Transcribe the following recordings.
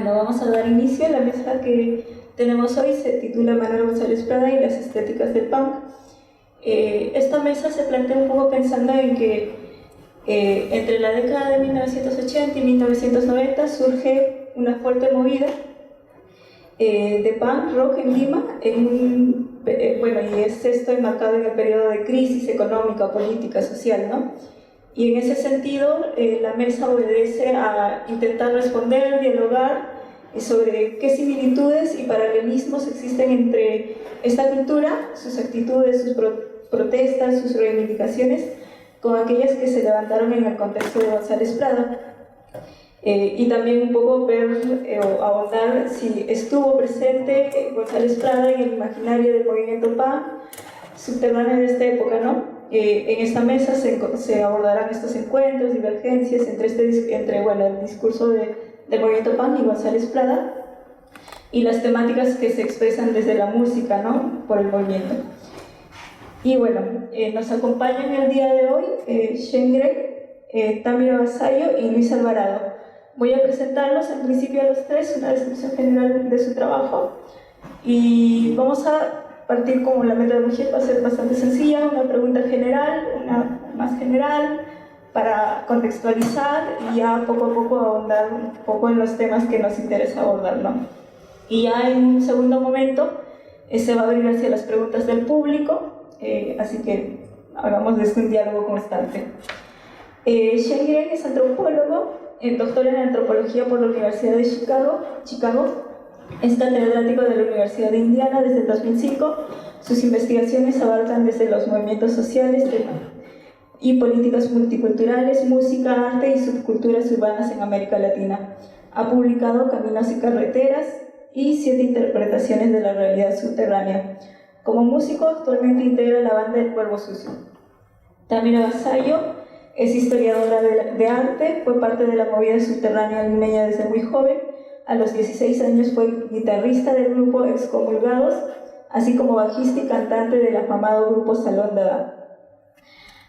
Bueno, vamos a dar inicio a la mesa que tenemos hoy. Se titula Manuel González Prada y las estéticas del punk. Esta mesa se plantea un poco pensando en que entre la década de 1980 y 1990 surge una fuerte movida de punk rock en Lima, y es esto enmarcado en el periodo de crisis económica, política, social, ¿no? Y en ese sentido, la mesa obedece a intentar responder, dialogar sobre qué similitudes y paralelismos existen entre esta cultura, sus actitudes, sus protestas, sus reivindicaciones, con aquellas que se levantaron en el contexto de González Prada. Y también un poco ver o ahondar si estuvo presente González Prada en el imaginario del movimiento punk subterráneo de esta época, ¿no? En esta mesa se abordarán estos encuentros, divergencias entre el discurso del movimiento punk y González Prada y las temáticas que se expresan desde la música, ¿no? Por el movimiento. Y bueno, nos acompañan el día de hoy Shane Gray, Tamiro Vasallo y Luis Alvarado. Voy a presentarlos en principio a los tres, una descripción general de su trabajo, y vamos a partir como la metodología va a ser bastante sencilla, una pregunta general, una más general, para contextualizar y ya poco a poco ahondar un poco en los temas que nos interesa abordar, ¿no? Y ya en un segundo momento se va a abrir hacia las preguntas del público, así que hagamos de esto un diálogo constante. Shane Gray es antropólogo, doctor en antropología por la Universidad de Chicago. Es catedrático de la Universidad de Indiana desde el 2005. Sus investigaciones abarcan desde los movimientos sociales y políticas multiculturales, música, arte y subculturas urbanas en América Latina. Ha publicado Caminos y Carreteras y 7 interpretaciones de la realidad subterránea. Como músico, actualmente integra la banda El Cuervo Sucio. Tamiro Vasallo es historiadora de arte, fue parte de la movida subterránea limeña desde muy joven. A los 16 años fue guitarrista del grupo Excomulgados, así como bajista y cantante del afamado grupo Salón Dada,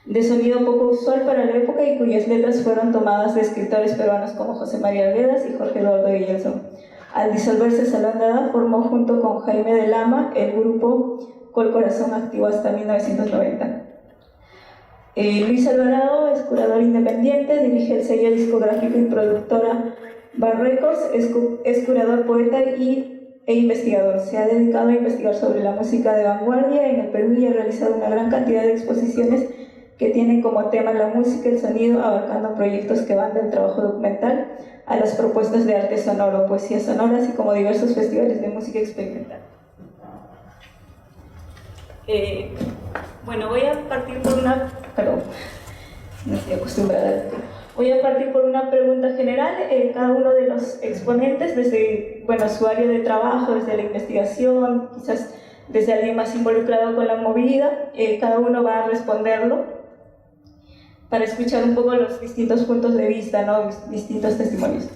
de sonido poco usual para la época y cuyas letras fueron tomadas de escritores peruanos como José María Arguedas y Jorge Eduardo Guillenson. Al disolverse Salón Dada, formó junto con Jaime de Lama el grupo Col Corazón, activo hasta 1990. Luis Alvarado es curador independiente, dirige el sello discográfico y productora Bar Records, es curador, poeta e investigador. Se ha dedicado a investigar sobre la música de vanguardia en el Perú y ha realizado una gran cantidad de exposiciones que tienen como tema la música y el sonido, abarcando proyectos que van del trabajo documental a las propuestas de arte sonoro, poesía sonora, así como diversos festivales de música experimental. Voy a partir por una... Perdón, no estoy acostumbrada. Voy a partir por una pregunta general. Cada uno de los exponentes, desde su área de trabajo, desde la investigación, quizás desde alguien más involucrado con la movida, cada uno va a responderlo para escuchar un poco los distintos puntos de vista, ¿no? Distintos testimonios.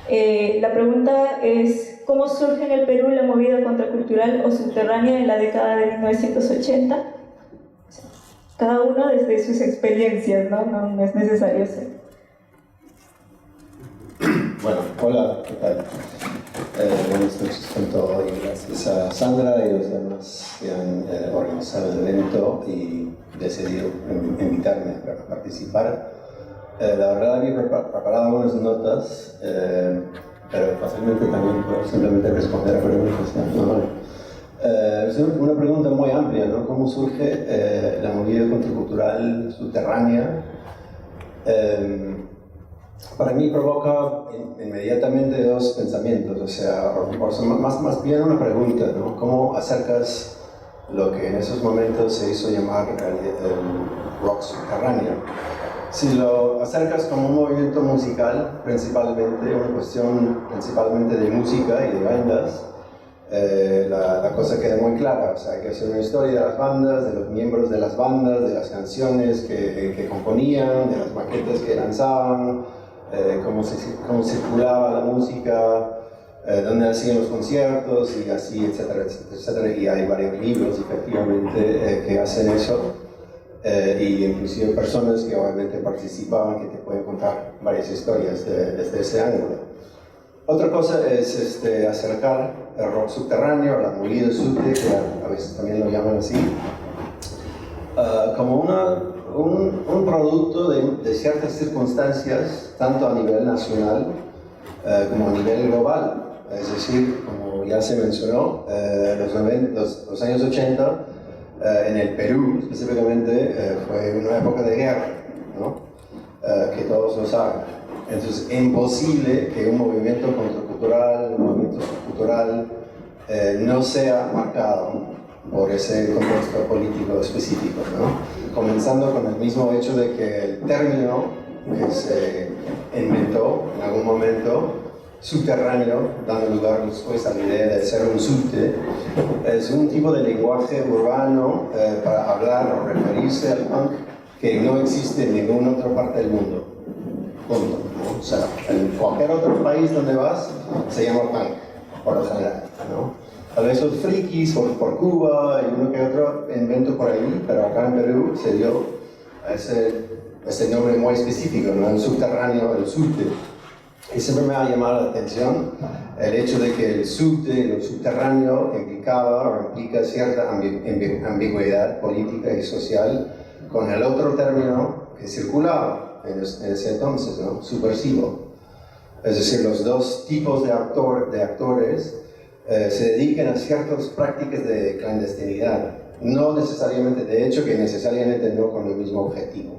La pregunta es: ¿cómo surge en el Perú la movida contracultural o subterránea en la década de 1980? Cada uno desde sus experiencias, ¿no? No es necesario ser. Bueno, hola, ¿qué tal? Buenas noches con todo y gracias a Sandra y los demás que han organizado el evento y decidido invitarme a participar. La verdad había preparado algunas notas, pero fácilmente también puedo simplemente responder a preguntas, ¿no? Es una pregunta muy amplia, ¿no? ¿Cómo surge la movida contracultural subterránea? Para mí provoca inmediatamente dos pensamientos, o sea, más bien una pregunta, ¿no? ¿Cómo acercas lo que en esos momentos se hizo llamar el rock subterráneo? Si lo acercas como un movimiento musical, principalmente, una cuestión principalmente de música y de bandas, la cosa queda muy clara. O sea, hay que hacer una historia de las bandas, de los miembros de las bandas, de las canciones que componían, de las maquetas que lanzaban, cómo circulaba la música, dónde hacían los conciertos y así, etcétera, etcétera, etcétera. Y hay varios libros, efectivamente, que hacen eso. Y inclusive personas que obviamente participaban, que te pueden contar varias historias desde ese ángulo. Otra cosa es acercar el rock subterráneo, la movida subte, que a veces también lo llaman así, como un producto de ciertas circunstancias, tanto a nivel nacional como a nivel global. Es decir, como ya se mencionó, los años 80 en el Perú específicamente fue una época de guerra, ¿no? Que todos lo saben. Entonces es imposible que un movimiento contracultural, un movimiento subcultural no sea marcado por ese contexto político específico, ¿no? Comenzando con el mismo hecho de que el término que se inventó en algún momento, subterráneo, dando lugar después a la idea de ser un subte, es un tipo de lenguaje urbano para hablar o referirse al punk que no existe en ninguna otra parte del mundo. Punto, ¿no? O sea, en cualquier otro país donde vas se llama punk, por lo general, ¿no? Tal vez los frikis por Cuba y uno que otro invento por ahí, pero acá en Perú se dio ese nombre muy específico, ¿no? El subterráneo, el subte. Y siempre me ha llamado la atención el hecho de que el subte, lo subterráneo, implicaba o implica cierta ambigüedad política y social con el otro término que circulaba en ese entonces, ¿no? Subversivo. Es decir, los dos tipos de actores se dedican a ciertas prácticas de clandestinidad, no necesariamente, de hecho que necesariamente no con el mismo objetivo.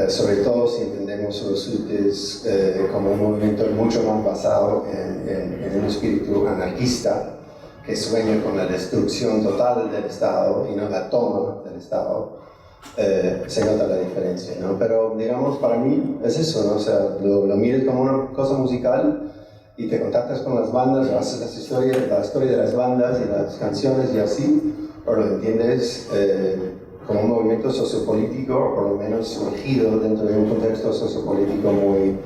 Sobre todo si entendemos los subtes como un movimiento mucho más basado en un espíritu anarquista que sueña con la destrucción total del Estado y no la toma del Estado. Se nota la diferencia, ¿no? Pero digamos, para mí es eso, ¿no? O sea, lo mires como una cosa musical y te contactas con las bandas, haces la historia de las bandas y las canciones y así, o lo entiendes como un movimiento sociopolítico, o por lo menos surgido dentro de un contexto sociopolítico muy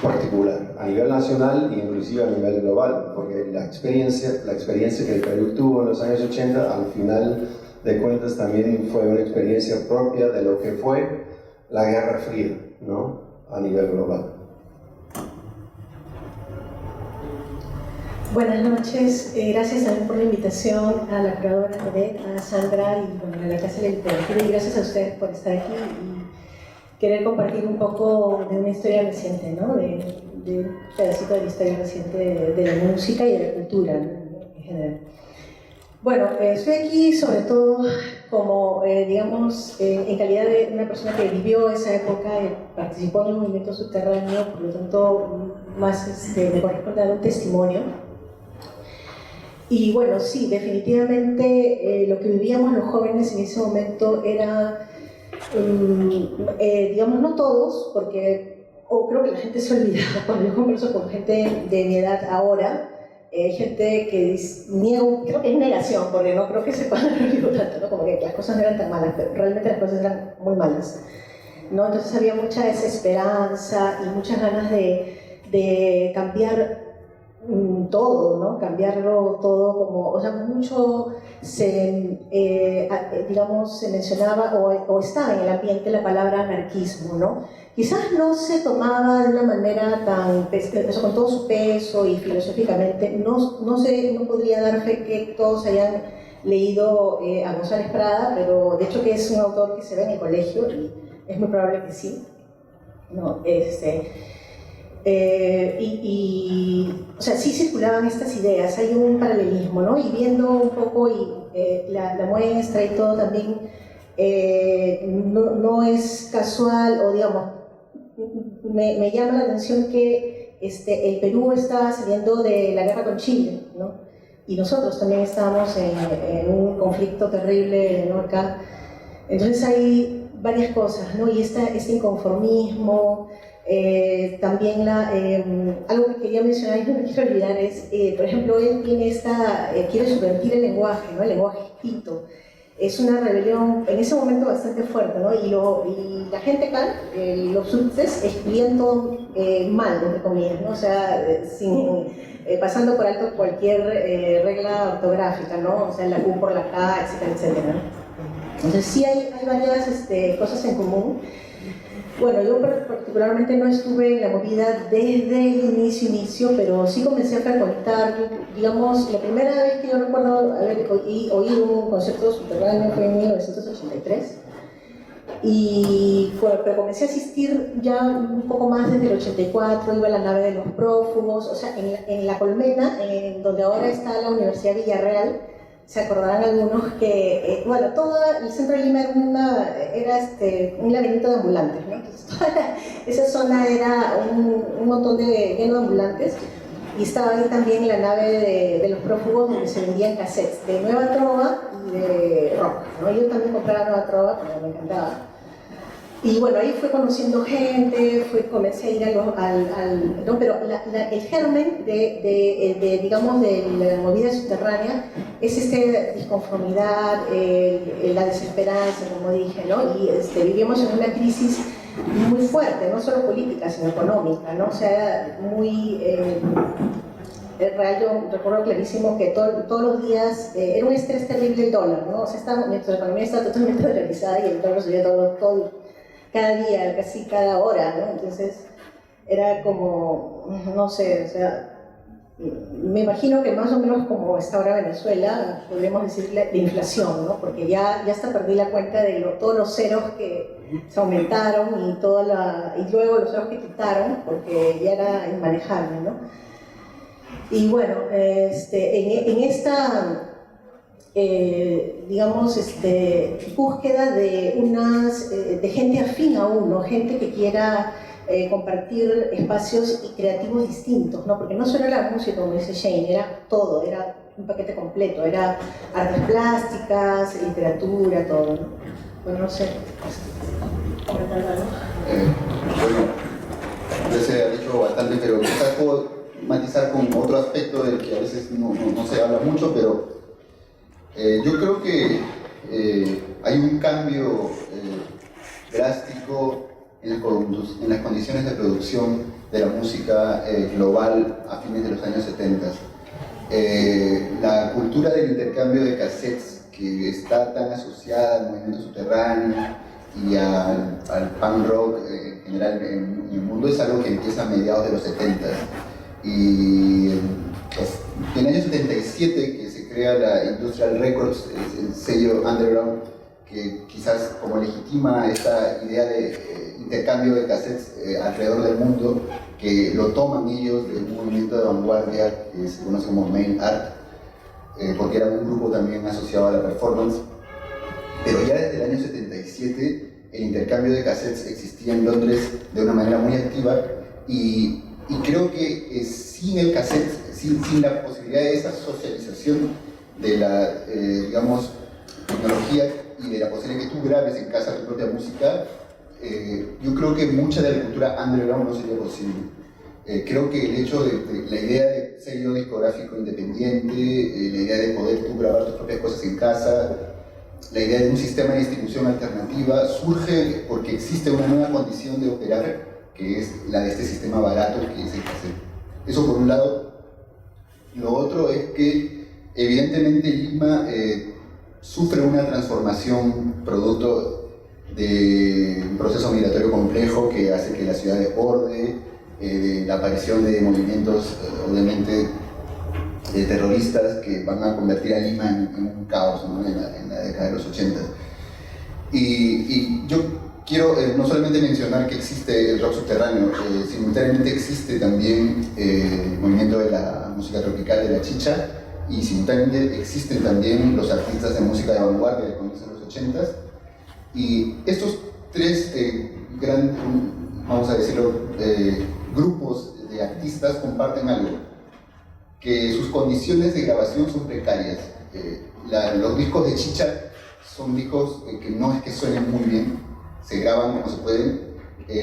particular, a nivel nacional e inclusive a nivel global, porque la experiencia que el Perú tuvo en los años 80, al final de cuentas también fue una experiencia propia de lo que fue la Guerra Fría, ¿no? A nivel global. Buenas noches, gracias también por la invitación a la curadora Odette, a Sandra y bueno, a la Casa de la Literatura, y gracias a ustedes por estar aquí y querer compartir un poco de una historia reciente, ¿no? de un pedacito de la historia reciente de la música y de la cultura, ¿no? En general. Bueno, estoy aquí sobre todo como, digamos, en calidad de una persona que vivió esa época, participó en el movimiento subterráneo, por lo tanto, más me corresponde dar un testimonio. Y bueno, sí, definitivamente lo que vivíamos los jóvenes en ese momento era, digamos, no todos, porque creo que la gente se olvida, cuando yo converso con gente de mi edad ahora, hay gente que niega, creo que es negación, porque no creo que se puedan olvidar tanto, ¿no? Como que las cosas no eran tan malas, pero realmente las cosas eran muy malas, ¿no? Entonces había mucha desesperanza y muchas ganas de cambiar todo, ¿no? Cambiarlo todo, como, o sea, mucho digamos, se mencionaba o estaba en el ambiente la palabra anarquismo, ¿no? Quizás no se tomaba de una manera tan, con todo su peso y filosóficamente, no podría dar fe que todos hayan leído a González Prada, pero de hecho que es un autor que se ve en el colegio y es muy probable que sí, ¿no? O sea, sí circulaban estas ideas, hay un paralelismo, ¿no? Y viendo un poco la muestra y todo también, no es casual, o digamos, me llama la atención que el Perú estaba saliendo de la guerra con Chile, ¿no? Y nosotros también estábamos en un conflicto terrible, ¿no? Acá. Entonces hay varias cosas, ¿no? Y este inconformismo, también algo que quería mencionar y no me quiero olvidar es, por ejemplo, él tiene quiere subvertir el lenguaje, ¿no? El lenguaje escrito. Es una rebelión en ese momento bastante fuerte, ¿no? Y la gente acá, los subtes, escribían todo mal, entre comillas, ¿no? O sea, pasando por alto cualquier regla ortográfica, ¿no? O sea, la U por la K, etcétera, etcétera, ¿no? Entonces sí hay varias cosas en común. Bueno, yo particularmente no estuve en la movida desde el inicio, pero sí comencé a frecuentar, digamos, la primera vez que yo recuerdo haber oído un concierto subterráneo fue en 1983. Pero comencé a asistir ya un poco más desde el 84, iba a la nave de los prófugos, o sea, en La Colmena, en donde ahora está la Universidad Villarreal. Se acordarán algunos que, bueno, todo el centro de Lima era un laberinto de ambulantes, ¿no? Entonces, esa zona era un montón lleno de ambulantes, y estaba ahí también la nave de los prófugos, donde se vendían cassettes de Nueva Trova y de rock, ¿no? Yo también compraba Nueva Trova, porque me encantaba. Y bueno, ahí fui conociendo gente, comencé a ir no, pero el germen digamos, de la movida subterránea es disconformidad, la desesperanza, como dije, ¿no? Y vivíamos en una crisis muy fuerte, no solo política, sino económica, ¿no? O sea, muy... real, yo recuerdo clarísimo que todos los días era un estrés terrible el dólar, ¿no? O sea, nuestra economía está totalmente dolarizada y el dólar subía cada día, casi cada hora, ¿no? Entonces era como, no sé, o sea, me imagino que más o menos como está ahora Venezuela, podríamos decir la inflación, ¿no? Porque ya hasta perdí la cuenta de todos los ceros que se aumentaron y luego los ceros que quitaron, porque ya era inmanejable, ¿no? Y bueno, en esta... digamos, búsqueda de gente afín a uno, gente que quiera compartir espacios creativos distintos, ¿no? Porque no solo era la música, como dice Shane, era todo, era un paquete completo, era artes plásticas, literatura, todo, ¿no? Bueno, no sé. Bueno, ya se ha dicho bastante, pero quizás puedo matizar con otro aspecto del que a veces no se habla mucho, pero yo creo que hay un cambio drástico en las condiciones de producción de la música global a fines de los años 70. La cultura del intercambio de cassettes, que está tan asociada al movimiento subterráneo y al punk rock en general en el mundo, es algo que empieza a mediados de los 70. Y en el año 77, que se crea la Industrial Records, el sello underground, que quizás como legitima esta idea de intercambio de cassettes alrededor del mundo, que lo toman ellos de un movimiento de vanguardia que se conoce como Main Art, porque era un grupo también asociado a la performance. Pero ya desde el año 77 el intercambio de cassettes existía en Londres de una manera muy activa, y creo que sin el cassette, sin la posibilidad de esa socialización de la, digamos, tecnología y de la posibilidad que tú grabes en casa tu propia música, yo creo que mucha de la cultura underground no sería posible. Creo que el hecho de la idea de sello discográfico independiente, la idea de poder tú grabar tus propias cosas en casa, la idea de un sistema de distribución alternativa, surge porque existe una nueva condición de operar, que es la de este sistema barato que es el cassette. Eso por un lado. Lo otro es que evidentemente Lima sufre una transformación producto de un proceso migratorio complejo que hace que la ciudad desborde, de la aparición de movimientos obviamente terroristas que van a convertir a Lima en un caos, ¿no? en la década de los 80. Y yo quiero no solamente mencionar que existe el rock subterráneo, simultáneamente existe también el movimiento de la música tropical, de la chicha, y simultáneamente existen también los artistas de música de vanguardia que comienzan en los 80s. Y estos tres vamos a decirlo, grupos de artistas comparten algo, que sus condiciones de grabación son precarias. Los discos de chicha son discos que no es que suenen muy bien, se graban como se pueden.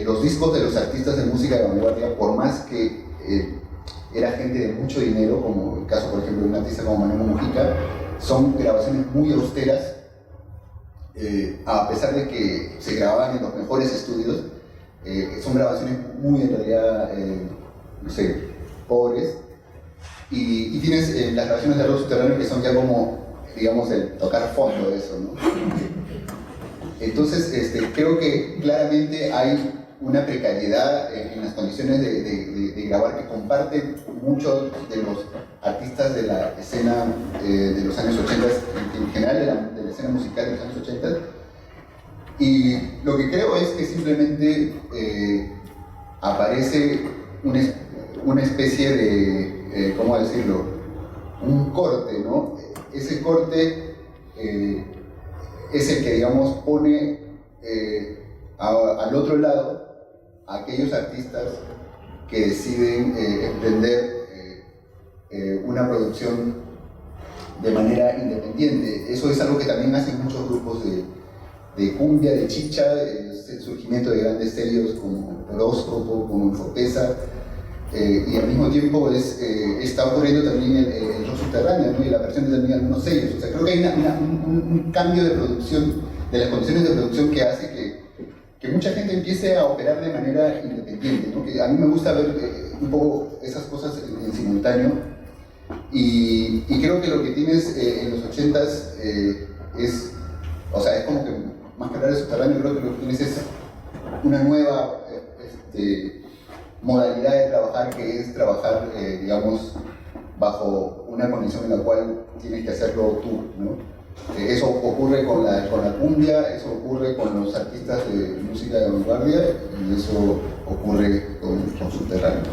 Los discos de los artistas de música de vanguardia, por más que era gente de mucho dinero, como el caso por ejemplo de un artista como Manuel Mujica, son grabaciones muy austeras, a pesar de que se grababan en los mejores estudios. Son grabaciones muy en realidad, no sé, pobres. Y tienes las grabaciones de rock subterráneo que son ya como, digamos, el tocar fondo de eso, ¿no? Entonces, creo que claramente hay una precariedad en las condiciones de grabar que comparten muchos de los artistas de la escena de los años 80, en general de la escena musical de los años 80. Y lo que creo es que simplemente aparece una especie de, ¿cómo decirlo?, un corte, ¿no? Ese corte es el que, digamos, pone al otro lado a aquellos artistas que deciden emprender una producción de manera independiente. Eso es algo que también hacen muchos grupos de cumbia, de chicha, el surgimiento de grandes sellos como Horóscopo, como Infopesa, y al mismo tiempo está ocurriendo también el rock subterráneo, ¿no? Y la versión de también algunos sellos. O sea, creo que hay un cambio de producción, de las condiciones de producción que hace que mucha gente empiece a operar de manera independiente, ¿no? Que a mí me gusta ver un poco esas cosas en simultáneo, y creo que lo que tienes en los 80s es, o sea, es como que más que hablar de subterráneo, creo que lo que tienes es una nueva modalidad de trabajar, que es trabajar, digamos, bajo una condición en la cual tienes que hacerlo tú, ¿no? Eso ocurre con la cumbia, eso ocurre con los artistas de música de vanguardia, y eso ocurre con subterráneo.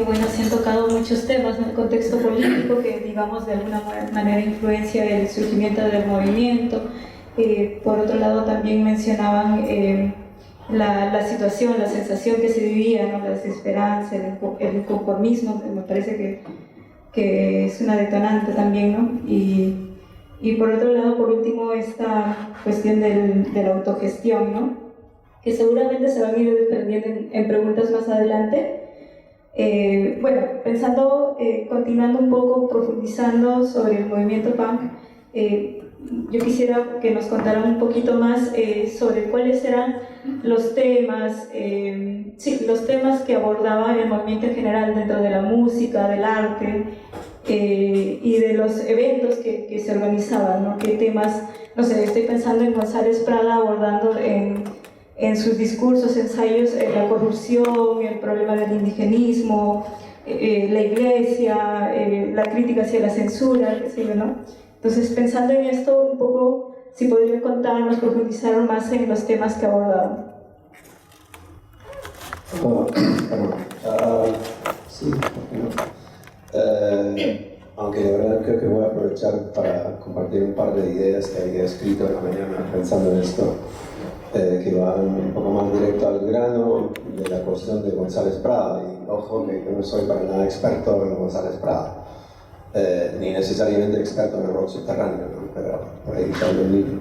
Bueno, se han tocado muchos temas en el contexto político que, digamos, de alguna manera influencia el surgimiento del movimiento. Por otro lado, también mencionaban la situación, la sensación que se vivía, ¿no? La desesperanza, el inconformismo, me parece que es una detonante también, ¿no? Y por otro lado, por último, esta cuestión de la autogestión, ¿no? Que seguramente se van a ir desprendiendo en preguntas más adelante. Bueno, pensando, continuando un poco, profundizando sobre el movimiento punk, yo quisiera que nos contaran un poquito más sobre cuáles eran los temas, los temas que abordaba el movimiento en general dentro de la música, del arte y de los eventos que se organizaban, ¿no? ¿Qué temas? No sé, estoy pensando en González Prada abordando en sus discursos, ensayos, la corrupción, el problema del indigenismo, la iglesia, la crítica hacia la censura, qué sé yo, ¿no? Entonces, pensando en esto un poco, si podrían contarnos, profundizar más en los temas que abordaban. Sí, aunque la verdad creo que voy a aprovechar para compartir un par de ideas que había escrito en la mañana pensando en esto, que van un poco más directo al grano de la cuestión de González Prada. Y ojo que yo no soy para nada experto en González Prada, ni necesariamente experto en el rock subterráneo, ¿no? Pero por ahí está el libro.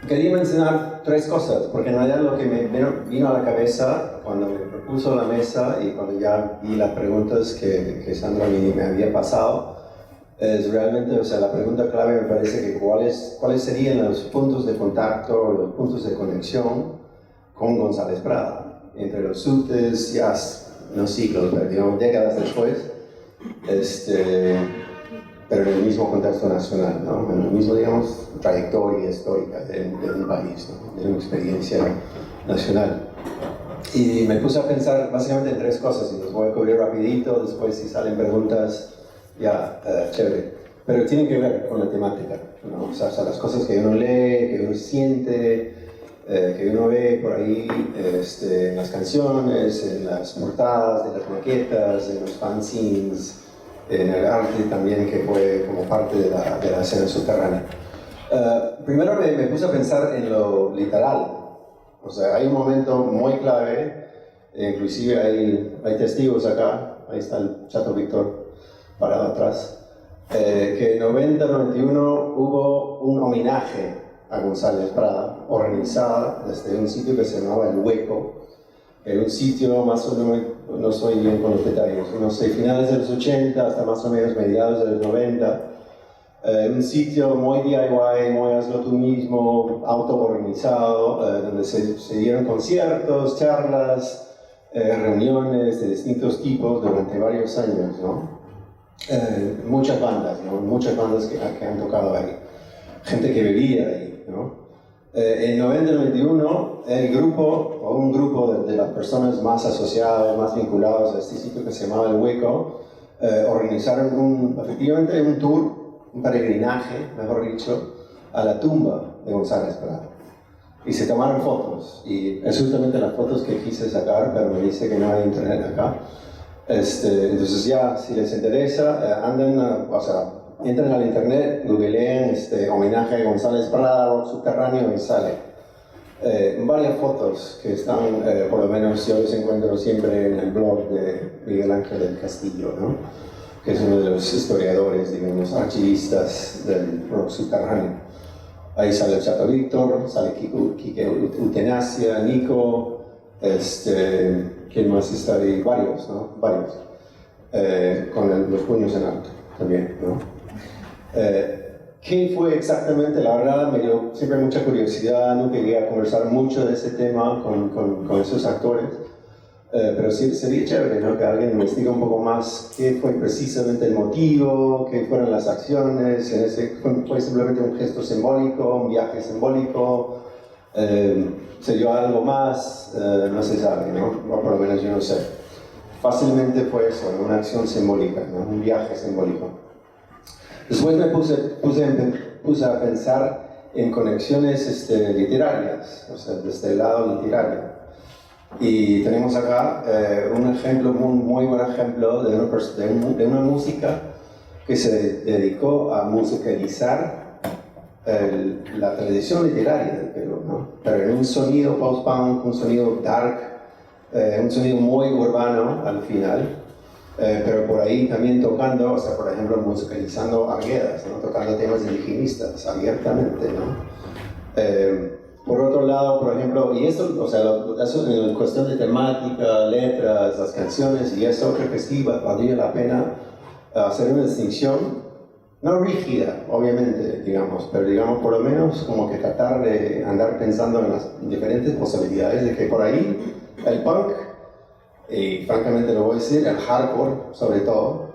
Quería mencionar tres cosas, porque en realidad lo que me vino a la cabeza cuando me propuso la mesa y cuando ya vi las preguntas que Sandra me había pasado, es realmente, o sea, la pregunta clave me parece que cuáles serían los puntos de contacto, los puntos de conexión con González Prada, entre los subtes, ya no siglos, pero digamos décadas después, pero en el mismo contexto nacional, ¿no? En la misma, digamos, trayectoria histórica de un país, ¿no? De una experiencia nacional. Y me puse a pensar básicamente en tres cosas, y los voy a cubrir rapidito, después si salen preguntas, ya, chévere. Pero tienen que ver con la temática, ¿no? O sea, las cosas que uno lee, que uno siente, que uno ve por ahí en las canciones, en las portadas de las maquetas, en los fanzines, en el arte también, que fue como parte de la escena subterránea. Primero me puse a pensar en lo literal. O sea, hay un momento muy clave, inclusive hay testigos acá, ahí está el Chato Víctor parado atrás, que en 90-91 hubo un homenaje a González Prada, organizado desde un sitio que se llamaba El Hueco. Era un sitio más o menos, no soy bien con los detalles, unos finales de los 80 hasta más o menos mediados de los 90. Un sitio muy DIY, muy hazlo tú mismo, autoorganizado, donde se dieron conciertos, charlas, reuniones de distintos tipos durante varios años, ¿no? Muchas bandas, ¿no? Muchas bandas que han tocado ahí, gente que vivía ahí, ¿no? En 90-91, el grupo, o un grupo de las personas más asociadas, más vinculadas a este sitio que se llamaba El Hueco, organizaron efectivamente un tour, un peregrinaje, mejor dicho, a la tumba de González Prada. Y se tomaron fotos, y es justamente las fotos que quise sacar, pero me dice que no hay internet acá. Entonces ya, si les interesa, entren al internet, googleen homenaje a González Prada, rock subterráneo, y sale. Varias fotos que están, por lo menos yo los encuentro siempre en el blog de Miguel Ángel del Castillo, ¿no? Que es uno de los historiadores, digamos, archivistas del rock subterráneo. Ahí sale el Chato Víctor, sale Quique Utenacia, Nico, ¿quién más está ahí? Varios, ¿no? Varios. Con los puños en alto también, ¿no? ¿Qué fue exactamente? La verdad me dio siempre mucha curiosidad, no quería conversar mucho de ese tema con esos actores, pero sí sería chévere, ¿no? Que alguien investigue un poco más qué fue precisamente el motivo, qué fueron las acciones, fue simplemente un gesto simbólico, un viaje simbólico, se dio algo más, no se sabe, ¿no? O por lo menos yo no sé. Fácilmente fue eso, ¿no? Una acción simbólica, ¿no? Un viaje simbólico. Después me puse a pensar en conexiones literarias, o sea, desde el lado literario. Y tenemos acá un ejemplo, muy buen ejemplo de una música que se dedicó a musicalizar la tradición literaria del Perú, ¿no? Pero en un sonido post-punk, un sonido dark, un sonido muy urbano al final, pero por ahí también tocando, o sea, por ejemplo, musicalizando arguedas, ¿no? Tocando temas indigenistas abiertamente, ¿no? Por otro lado, por ejemplo, y esto, o sea, eso en cuestión de temática, letras, las canciones, y eso creo que sí valdría la pena hacer una distinción, no rígida, obviamente, digamos, pero digamos por lo menos como que tratar de andar pensando en las diferentes posibilidades de que por ahí el punk, y francamente lo voy a decir, el hardcore sobre todo,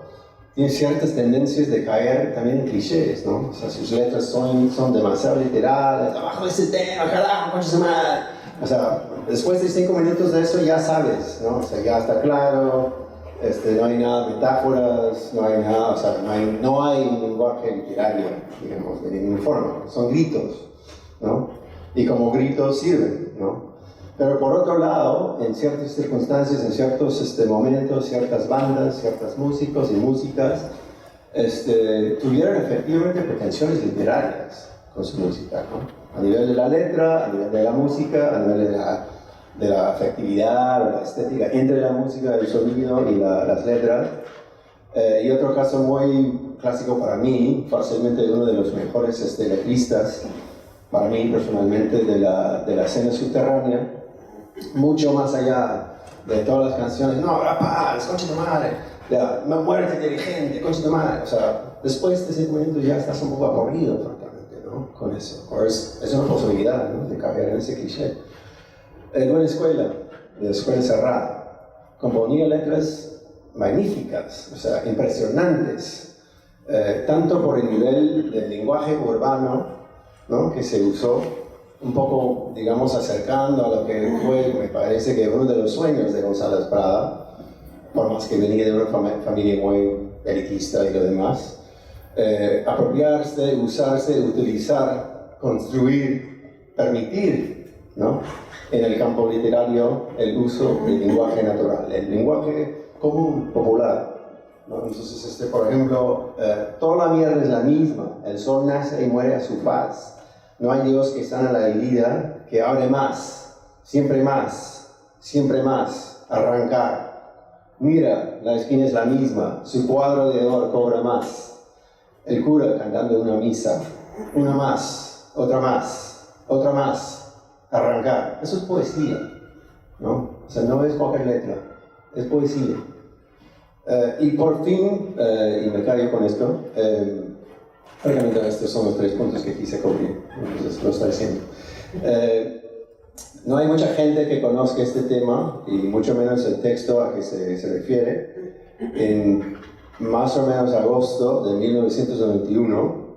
tiene ciertas tendencias de caer también en clichés, ¿no? O sea, sus letras son demasiado literales, abajo ese tema, carajo, concha su madre. O sea, después de 5 minutos de eso ya sabes, ¿no? O sea, ya está claro, no hay nada de metáforas, no hay nada, o sea, no hay un lenguaje literario, digamos, de ninguna forma. Son gritos, ¿no? Y como gritos sirven, ¿no? Pero por otro lado, en ciertas circunstancias, en ciertos momentos, ciertas bandas, ciertos músicos y músicas tuvieron efectivamente pretensiones literarias con su música, ¿no? A nivel de la letra, a nivel de la música, a nivel de la afectividad o la estética entre la música, el sonido y las letras. Y otro caso muy clásico para mí, fácilmente uno de los mejores letristas, para mí personalmente, de la escena subterránea, mucho más allá de todas las canciones, no, rapaz, concha tu madre, no muerte inteligente, concha tu madre, o sea, después de 5 minutos ya estás un poco aburrido, francamente, ¿no? Con eso, o es una posibilidad, ¿no? De caer en ese cliché. Buena escuela, de escuela cerrada, componía letras magníficas, o sea, impresionantes, tanto por el nivel del lenguaje urbano, ¿no? Que se usó, un poco, digamos, acercando a lo que fue, me parece que uno de los sueños de González Prada, por más que venía de una familia muy elitista y lo demás, apropiarse, usarse, utilizar, construir, permitir, ¿no? En el campo literario el uso del lenguaje natural, el lenguaje común, popular, ¿no? Entonces, por ejemplo, toda la mierda es la misma, el sol nace y muere a su paz. No hay Dios que sana la herida, que abre más, siempre más, arrancar. Mira, la esquina es la misma, su cuadro de oro cobra más. El cura cantando una misa, una más, otra más, arrancar. Eso es poesía, ¿no? O sea, no es cualquier letra, es poesía. Y por fin, y me callo con esto, francamente estos son los 3 puntos que quise cubrir, entonces lo estoy haciendo. no hay mucha gente que conozca este tema, y mucho menos el texto a que se refiere. En más o menos agosto de 1991,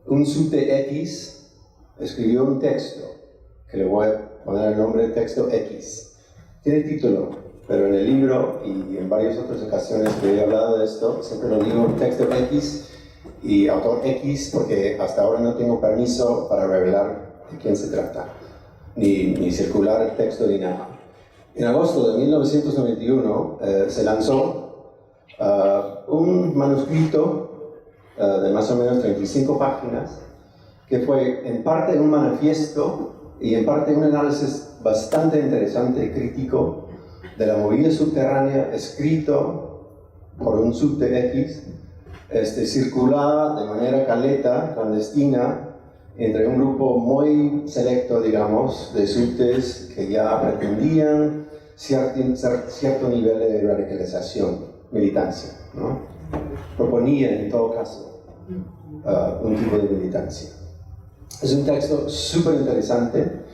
un subte X escribió un texto, que le voy a poner el nombre de texto X. Tiene título, pero en el libro y en varias otras ocasiones que he hablado de esto, siempre lo digo texto X y autor X, porque hasta ahora no tengo permiso para revelar de quién se trata, ni circular el texto ni nada. En agosto de 1991 se lanzó un manuscrito de más o menos 35 páginas, que fue en parte un manifiesto y en parte un análisis bastante interesante y crítico de la movida subterránea, escrito por un subte X, circulada de manera caleta, clandestina, entre un grupo muy selecto, digamos, de subtes que ya pretendían cierto nivel de radicalización, militancia, ¿no? Proponían, en todo caso, un tipo de militancia. Es un texto súper interesante,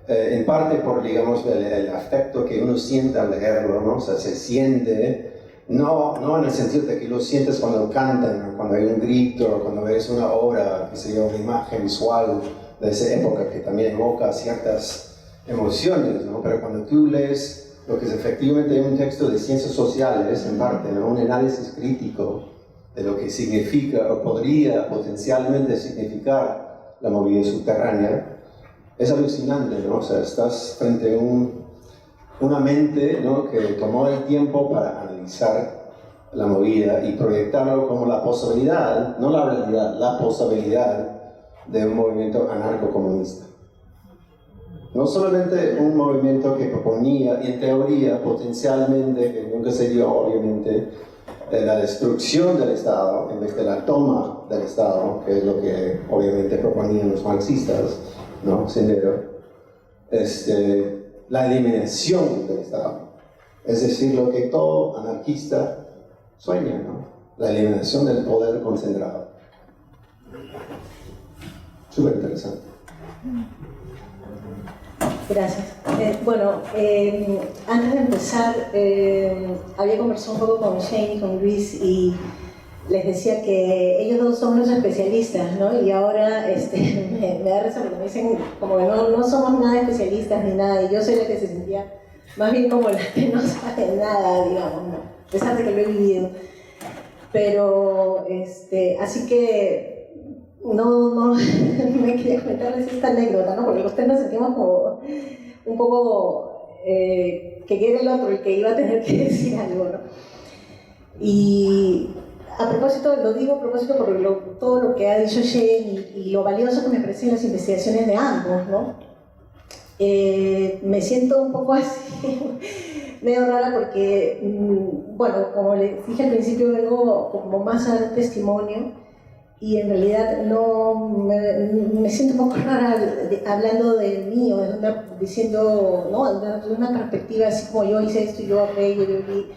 en parte por, digamos, el afecto que uno siente al leerlo, ¿no? O sea, se siente, no en el sentido de que lo sientes cuando cantan, o cuando hay un grito, o cuando ves una obra, que se llama una imagen visual de esa época que también evoca ciertas emociones, ¿no? Pero cuando tú lees lo que es efectivamente un texto de ciencias sociales, en parte, ¿no? Un análisis crítico de lo que significa o podría potencialmente significar la movida subterránea, es alucinante, ¿no? O sea, estás frente a una mente, ¿no? Que tomó el tiempo para analizar la movida y proyectarlo como la posibilidad, no la realidad, la posibilidad de un movimiento anarcocomunista. No solamente un movimiento que proponía, en teoría, potencialmente, que nunca se dio, obviamente, la destrucción del Estado en vez de la toma del Estado, que es lo que obviamente proponían los marxistas, ¿no? Sendero, la eliminación del Estado, es decir, lo que todo anarquista sueña, ¿no? La eliminación del poder concentrado. Súper interesante. Gracias. Bueno, antes de empezar, había conversado un poco con Shane y con Luis y les decía que ellos dos son los especialistas, ¿no? Y ahora me da risa porque me dicen como que no somos nada especialistas ni nada, y yo soy la que se sentía más bien como la que no sabe nada, digamos, ¿no? A pesar de que lo he vivido. Pero, así que no me quería comentarles esta anécdota, ¿no? Porque los tres nos sentimos como un poco que era el otro el que iba a tener que decir algo, ¿no? Y a propósito, lo digo a propósito por todo lo que ha dicho Shane y lo valioso que me parecen las investigaciones de ambos, ¿no? Me siento un poco así, medio rara porque, bueno, como les dije al principio, vengo como más a dar testimonio y en realidad no me siento un poco rara hablando del mío, diciendo, ¿no? De una perspectiva así como yo hice esto y yo hablé, yo vi.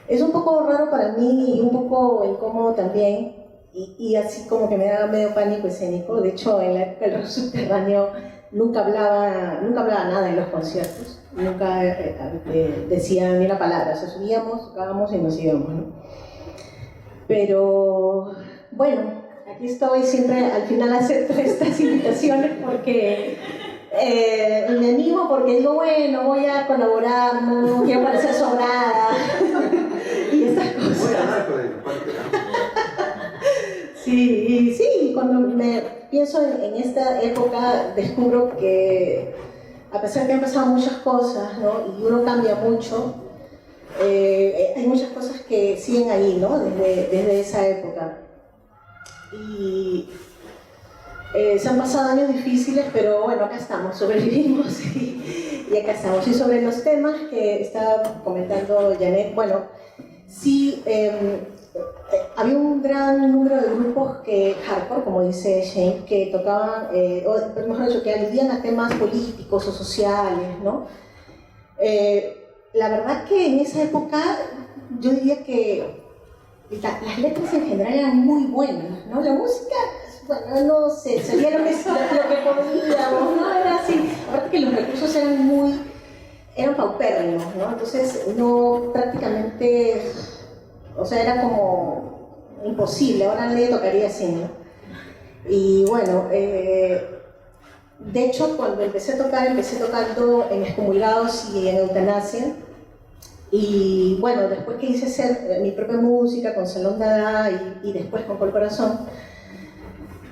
Es un poco raro para mí y un poco incómodo también, y así como que me da medio pánico escénico. De hecho, en la época del rock subterráneo nunca hablaba nada en los conciertos, nunca decía ni una palabra, o sea, subíamos, tocábamos y nos íbamos, ¿no? Pero bueno, aquí estoy, siempre al final acepto estas invitaciones porque me animo, porque digo, bueno, voy a colaborar, no quiero parecer sobrada y estas cosas. Voy a hablar con el Sí, cuando me pienso en esta época descubro que a pesar que han pasado muchas cosas, ¿no? Y uno cambia mucho, hay muchas cosas que siguen ahí, ¿no? Desde esa época. Y se han pasado años difíciles, pero bueno, acá estamos, sobrevivimos y acá estamos. Y sobre los temas que estaba comentando Janet, bueno, sí, había un gran número de grupos hardcore, como dice Shane, que tocaban, o mejor dicho, que aludían a temas políticos o sociales, ¿no? La verdad que en esa época yo diría que las letras en general eran muy buenas, ¿no? La música bueno, no sé, sería lo que podíamos, ¿no? Era así. Aparte que los recursos eran paupérrimos, ¿no? Entonces, no prácticamente, o sea, era como imposible, ahora nadie tocaría así, ¿no? Y bueno, de hecho, cuando empecé tocando en excomulgados y en eutanasia. Y bueno, después que hice hacer mi propia música con Salón Dada y después con Col Corazón.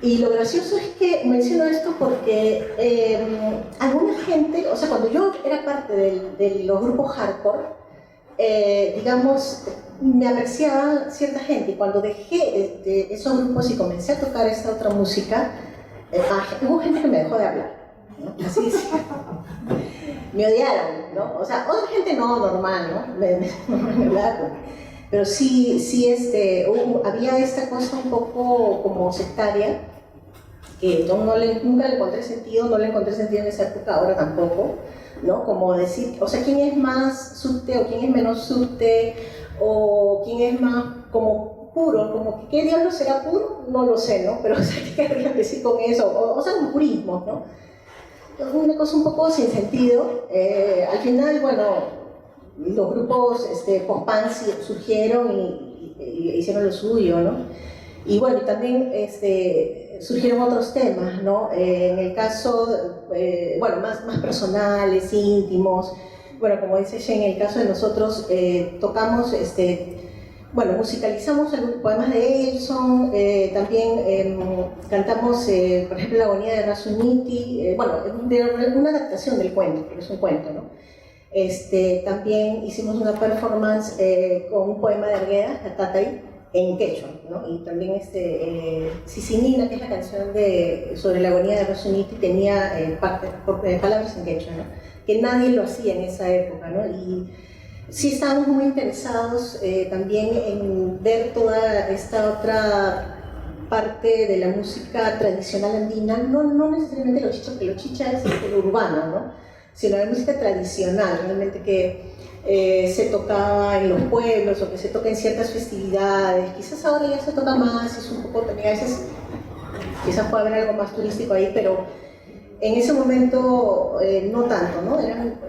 Y lo gracioso es que menciono esto porque alguna gente, o sea, cuando yo era parte de los grupos hardcore, digamos, me apreciaba cierta gente. Y cuando dejé esos grupos y comencé a tocar esta otra música, hubo gente que me dejó de hablar, ¿no? Así es. Me odiaron, ¿no? O sea, otra gente no, normal, ¿no? Me hablaban, pero sí había esta cosa un poco como sectaria, que yo nunca le encontré sentido, no le encontré sentido en esa época, ahora tampoco, ¿no? Como decir, o sea, ¿quién es más subte o quién es menos subte? O ¿quién es más como puro? Como, ¿qué diablo será puro? No lo sé, ¿no? Pero, o sea, ¿qué querrían decir con eso? O sea, un purismo, ¿no? Una cosa un poco sin sentido. Al final, bueno, los grupos post-punk surgieron y hicieron lo suyo, ¿no? Y bueno, también surgieron otros temas, ¿no? En el caso, bueno, más personales, íntimos. Bueno, como dice Shane, en el caso de nosotros tocamos, bueno, musicalizamos algunos poemas de Elson, también cantamos, por ejemplo, La agonía de Rasuniti, bueno, una adaptación del cuento, porque es un cuento, ¿no? También hicimos una performance con un poema de Argueda, Tatatay, en quechua, ¿no? Y también Sisinina, que es la canción sobre la agonía de Rasuniti, tenía palabras en quechua, ¿no? Que nadie lo hacía en esa época, ¿no? Y sí estábamos muy interesados también en ver toda esta otra parte de la música tradicional andina, no necesariamente los chichas, porque los chichas es lo urbano, ¿no? Sino la música tradicional, realmente que se tocaba en los pueblos o que se toca en ciertas festividades. Quizás ahora ya se toca más, es un poco también a veces, quizás puede haber algo más turístico ahí, pero en ese momento no tanto, ¿no?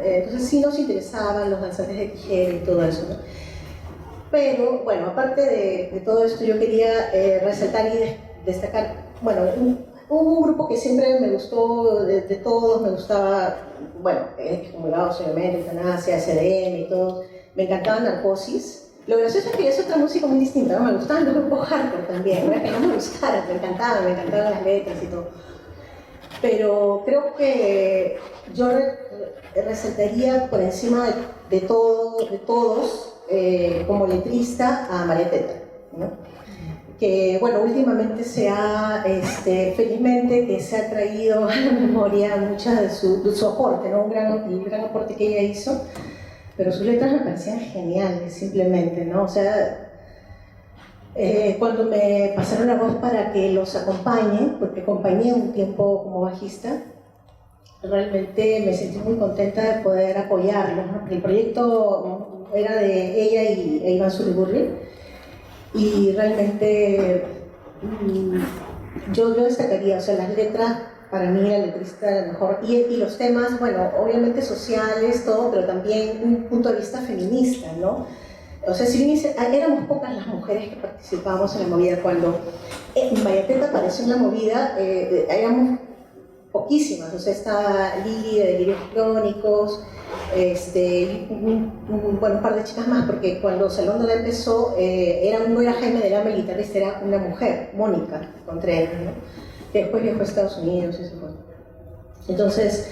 Entonces sí nos interesaban los danzantes de tijera y todo eso, ¿no? Pero bueno, aparte de todo esto, yo quería resaltar y destacar, bueno, hubo un grupo que siempre me gustó, de todos, me gustaba, bueno, Excomulgados, obviamente, Eutanasia, SDM y todo, me encantaba Narcosis. Lo gracioso es que es otra música muy distinta, ¿no? Me gustaban los grupos hardcore también, no era que no me gustaran, me encantaban las letras y todo. Pero creo que yo resaltaría por encima de todos, como letrista, a María Teta, ¿no? Que bueno, últimamente felizmente que se ha traído a la memoria mucha de su aporte, ¿no? El gran aporte que ella hizo, pero sus letras me parecían geniales, simplemente, ¿no? O sea, cuando me pasaron la voz para que los acompañe, porque acompañé un tiempo como bajista, realmente me sentí muy contenta de poder apoyarlos, ¿no? El proyecto era de ella e Iván Zuriburri, y realmente yo destacaría, o sea, las letras, para mí la letrista era la mejor, y los temas, bueno, obviamente sociales, todo, pero también un punto de vista feminista, ¿no? O sea, si bien éramos pocas las mujeres que participábamos en la movida, cuando María Teta apareció en la movida, éramos poquísimas, o sea, estaba Lili de Delirios Crónicos, un par de chicas más, porque cuando Salón Dada empezó, no era Jaime de Lama el guitarrista, era una mujer, Mónica Contreras, ¿no? Que después viajó a Estados Unidos y eso fue. Entonces,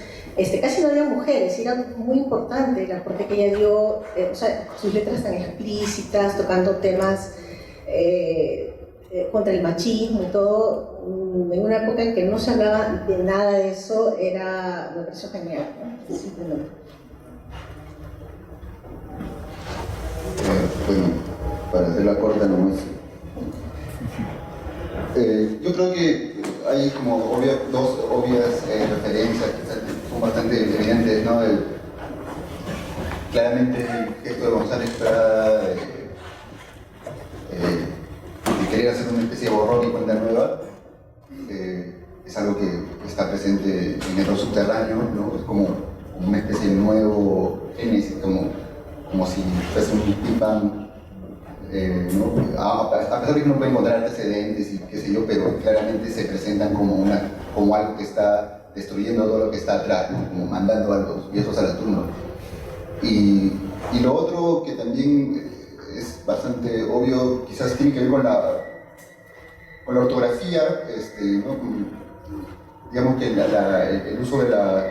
casi no había mujeres, y era muy importante el aporte que ella dio, o sea, sus letras tan explícitas, tocando temas contra el machismo y todo, en una época en que no se hablaba de nada de eso, me pareció genial, ¿no? Simplemente. Bueno, para hacerla corta nomás. Yo creo que hay como dos obvias referencias que son bastante evidentes, ¿no? Claramente el gesto de González Prada de querer hacer una especie de borrón y cuenta nueva, algo que está presente en el rock subterráneo, ¿no? Es como una especie de nuevo génesis, como si fuese un Big Bang, ¿no? A pesar de que no puede encontrar antecedentes y qué sé yo, pero claramente se presentan como algo que está destruyendo todo lo que está atrás, ¿no? Como mandando a los viejos a la tumba. Y lo otro que también es bastante obvio, quizás tiene que ver con la ortografía, ¿no? Digamos que el uso de las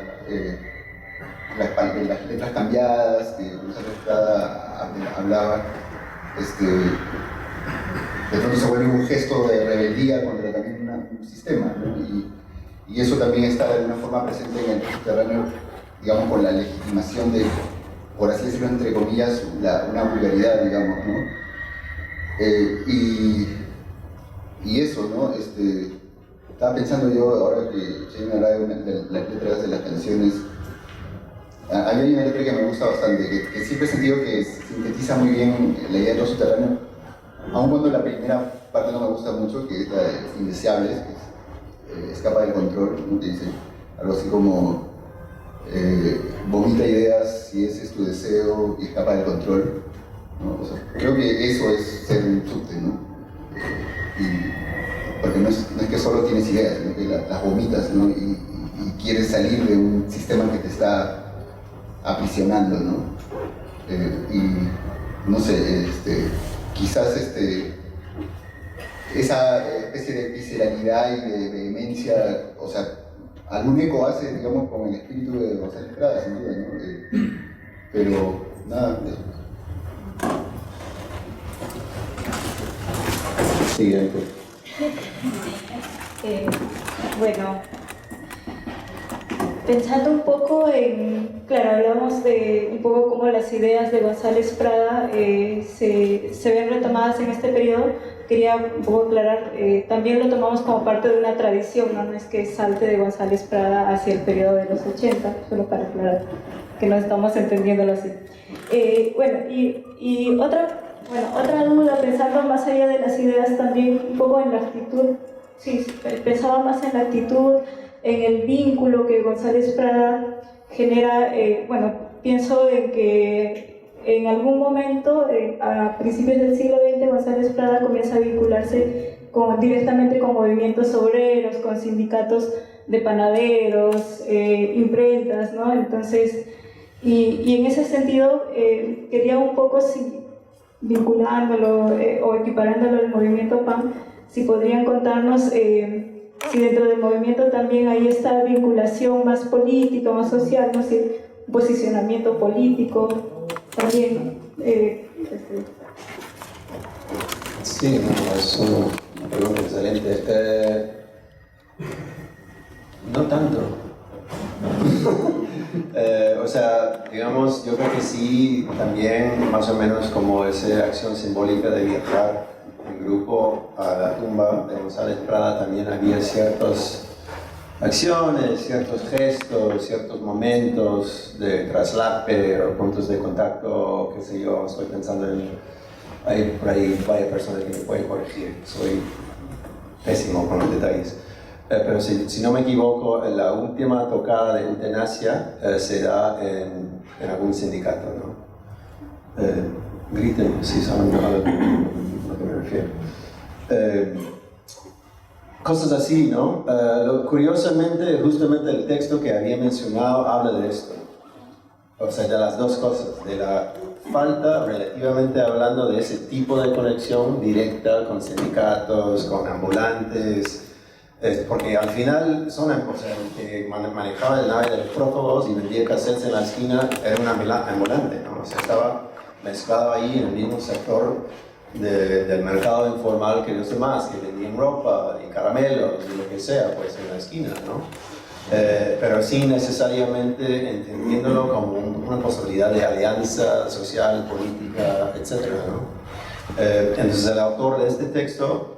letras cambiadas, que González Prada hablaba, de pronto se vuelve un gesto de rebeldía contra también un sistema, ¿no? Y eso también está de alguna forma presente en el subterráneo, digamos, con la legitimación de, por así decirlo, entre comillas, una vulgaridad, digamos, ¿no? Y eso, ¿no? Estaba pensando yo, ahora que Jamie hablaba de las letras de las canciones, hay una letra que me gusta bastante, que siempre he sentido que sintetiza muy bien la idea de lo subterráneo, aun cuando la primera parte no me gusta mucho, que es la de Indeseables, que es escapa del control, ¿no? Que dice algo así como vomita ideas si ese es tu deseo y escapa del control, ¿no? O sea, creo que eso es ser un subte, ¿no? Porque no es que solo tienes ideas, sino que las vomitas, ¿no? Y quieres salir de un sistema que te está aprisionando, ¿no? Y no sé, quizás esa especie de visceralidad y de vehemencia, o sea, algún eco hace, digamos, con el espíritu de González Prada, sin duda, ¿no? Pero nada, eso. Siguiente. Bueno, pensando un poco en, claro, hablamos de un poco cómo las ideas de González Prada se ven retomadas en este periodo. Quería un poco aclarar, también lo tomamos como parte de una tradición, ¿no? No es que salte de González Prada hacia el periodo de los 80, solo para aclarar que no estamos entendiéndolo así. Y otra duda, pensando más allá de las ideas, también un poco en la actitud, sí, pensaba más en la actitud, en el vínculo que González Prada genera. Pienso en que en algún momento, a principios del siglo XX, González Prada comienza a vincularse directamente con movimientos obreros, con sindicatos de panaderos, imprentas, ¿no? Entonces, y en ese sentido, quería un poco, vinculándolo o equiparándolo al movimiento PAN, si podrían contarnos si dentro del movimiento también hay esta vinculación más política, más social, ¿no? Si posicionamiento político también. Sí, no, es una pregunta excelente. No tanto. O sea, digamos, yo creo que sí, también más o menos como esa acción simbólica de viajar en grupo a la tumba de González Prada, también había ciertas acciones, ciertos gestos, ciertos momentos de traslape o puntos de contacto, qué sé yo, estoy pensando en, hay por ahí varias personas que me pueden corregir, soy pésimo con los detalles. Pero si no me equivoco, la última tocada de eutanasia se da en algún sindicato, ¿no? Griten si saben a lo que me refiero. Cosas así, ¿no? Curiosamente, justamente el texto que había mencionado habla de esto. O sea, de las dos cosas, de la falta, relativamente hablando, de ese tipo de conexión directa con sindicatos, con ambulantes, porque al final son, o sea, el que manejaba el nave de los prófugos y vendía cassettes en la esquina era un ambulante, ¿no? O sea, estaba mezclado ahí en el mismo sector del mercado informal que los demás, que vendían ropa y caramelos y lo que sea, pues en la esquina, ¿no? Pero sin necesariamente entendiéndolo como una posibilidad de alianza social, política, etc., ¿no? Entonces el autor de este texto